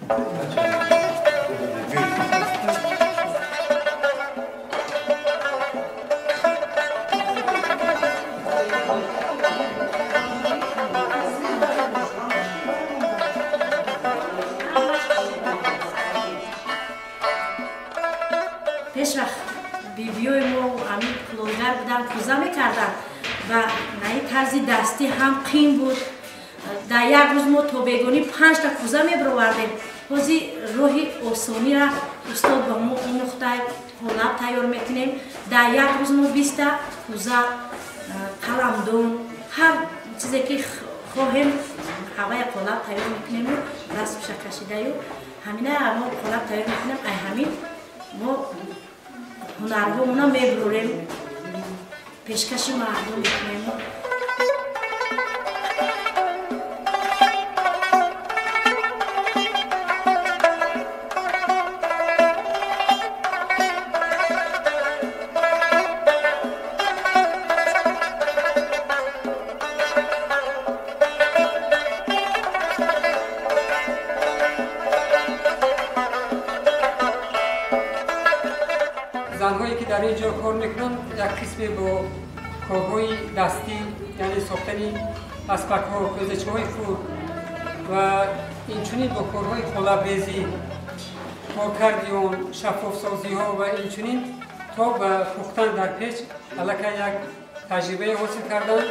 پیش وقت بیبیوی ما همین کلونگر بودن کوزه میکردن و نهی طرز دستی هم قیم بود. در یک روز ما تا بیگانی 5 تا کوزه میبروردیم. حوزی روحی آسانی را استاد با ما این نقطه حالت تیار میکنیم. در یک روز ما 20 تا کوزه، قلمدون، هر چیزی که خواهیم هوای قالب تیار میکنیم و رسم کشیده و همینه ما قالب تیار میکنیم. ای همین ما هنرهامون میبروریم، پیشکش مردم میکنیم. زنهایی که در اینجا کار میکنن یک قسمی با کارهای دستی، یعنی ساختن اسبک‌ها، گذشته‌های فور و اینچنین با کارهای قالب‌ریزی، کارکردیون، شفاف‌سازی‌ها و اینچنین تا به پختن در پیچ علاقه یک تجربه حاصل کردن.